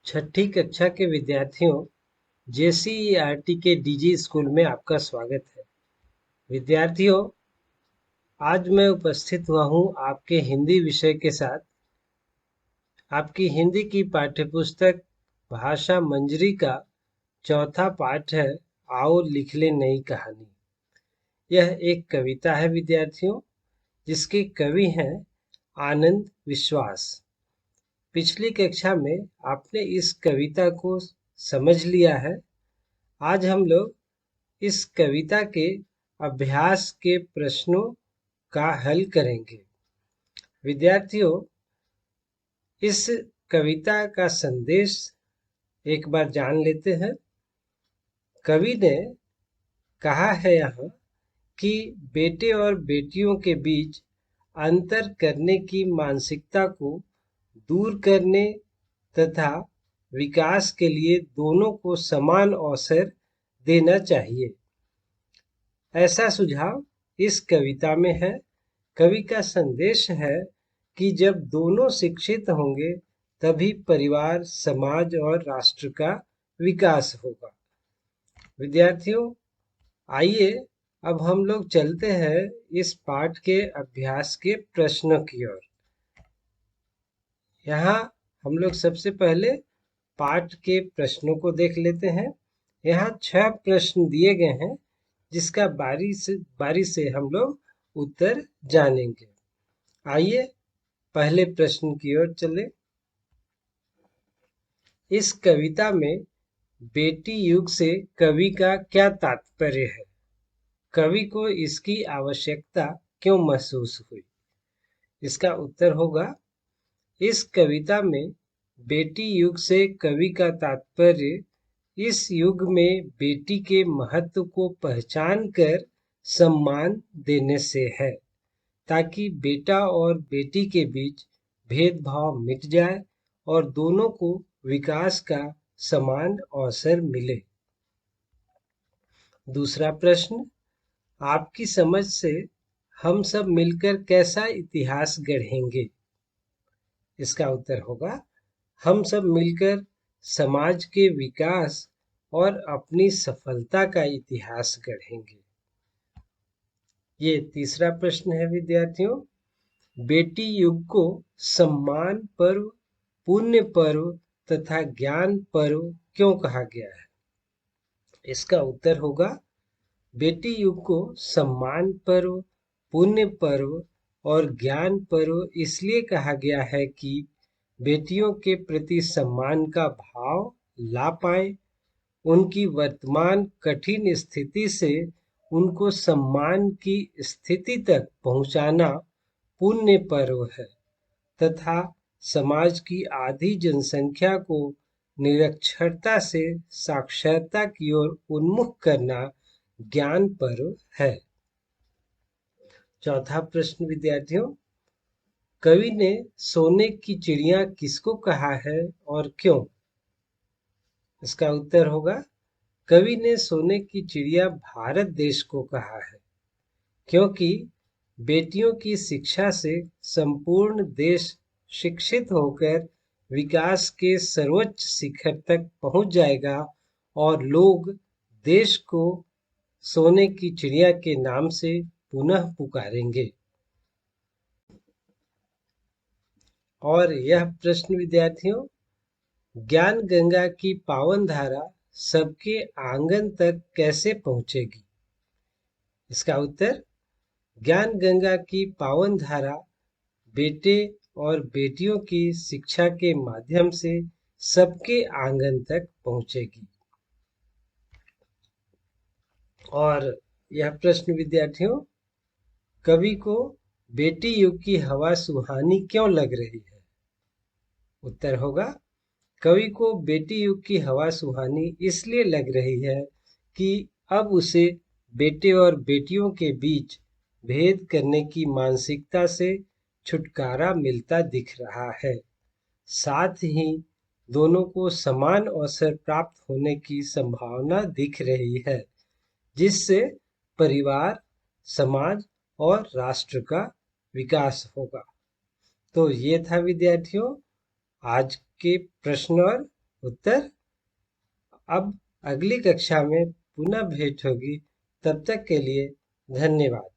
छठी कक्षा के विद्यार्थियों, जेसीईआरटी के डीजी स्कूल में आपका स्वागत है। विद्यार्थियों, आज मैं उपस्थित हुआ हूँ आपके हिंदी विषय के साथ। आपकी हिंदी की पाठ्यपुस्तक भाषा मंजरी का चौथा पाठ है, आओ लिख ले नई कहानी। यह एक कविता है विद्यार्थियों, जिसके कवि हैं आनंद विश्वास। पिछली कक्षा में आपने इस कविता को समझ लिया है। आज हम लोग इस कविता के अभ्यास के प्रश्नों का हल करेंगे। विद्यार्थियों, इस कविता का संदेश एक बार जान लेते हैं। कवि ने कहा है यहाँ कि बेटे और बेटियों के बीच अंतर करने की मानसिकता को दूर करने तथा विकास के लिए दोनों को समान अवसर देना चाहिए। ऐसा सुझाव इस कविता में है। कवि का संदेश है कि जब दोनों शिक्षित होंगे तभी परिवार, समाज और राष्ट्र का विकास होगा। विद्यार्थियों, आइए अब हम लोग चलते हैं इस पाठ के अभ्यास के प्रश्नों की ओर। यहाँ हम लोग सबसे पहले पाठ के प्रश्नों को देख लेते हैं। यहाँ 6 प्रश्न दिए गए हैं, जिसका बारी से हम लोग उत्तर जानेंगे। आइए पहले प्रश्न की ओर चले। इस कविता में बेटी युग से कवि का क्या तात्पर्य है? कवि को इसकी आवश्यकता क्यों महसूस हुई? इसका उत्तर होगा, इस कविता में बेटी युग से कवि का तात्पर्य इस युग में बेटी के महत्व को पहचान कर सम्मान देने से है, ताकि बेटा और बेटी के बीच भेदभाव मिट जाए और दोनों को विकास का समान अवसर मिले। दूसरा प्रश्न, आपकी समझ से हम सब मिलकर कैसा इतिहास गढ़ेंगे? इसका उत्तर होगा, हम सब मिलकर समाज के विकास और अपनी सफलता का इतिहास गढ़ेंगे। ये तीसरा प्रश्न है विद्यार्थियों, बेटी युग को सम्मान पर्व, पुण्य पर्व तथा ज्ञान पर्व क्यों कहा गया है? इसका उत्तर होगा, बेटी युग को सम्मान पर्व, पुण्य पर्व और ज्ञान पर्व इसलिए कहा गया है कि बेटियों के प्रति सम्मान का भाव ला पाए। उनकी वर्तमान कठिन स्थिति से उनको सम्मान की स्थिति तक पहुंचाना पुण्य पर्व है तथा समाज की आधी जनसंख्या को निरक्षरता से साक्षरता की ओर उन्मुख करना ज्ञान पर्व है। चौथा प्रश्न विद्यार्थियों, कवि ने सोने की चिड़िया किसको कहा है और क्यों? इसका उत्तर होगा, कवि ने सोने की चिड़िया भारत देश को कहा है, क्योंकि बेटियों की शिक्षा से संपूर्ण देश शिक्षित होकर विकास के सर्वोच्च शिखर तक पहुंच जाएगा और लोग देश को सोने की चिड़िया के नाम से पुनः पुकारेंगे। और यह प्रश्न विद्यार्थियों, ज्ञान गंगा की पावन धारा सबके आंगन तक कैसे पहुंचेगी? इसका उत्तर, ज्ञान गंगा की पावन धारा बेटे और बेटियों की शिक्षा के माध्यम से सबके आंगन तक पहुंचेगी। और यह प्रश्न विद्यार्थियों, कवि को बेटी युग की हवा सुहानी क्यों लग रही है? उत्तर होगा, कवि को बेटी युग की हवा सुहानी इसलिए लग रही है कि अब उसे बेटे और बेटियों के बीच भेद करने की मानसिकता से छुटकारा मिलता दिख रहा है। साथ ही दोनों को समान अवसर प्राप्त होने की संभावना दिख रही है, जिससे परिवार, समाज और राष्ट्र का विकास होगा। तो ये था विद्यार्थियों आज के प्रश्न और उत्तर? अब अगली कक्षा में पुनः भेंट होगी। तब तक के लिए धन्यवाद।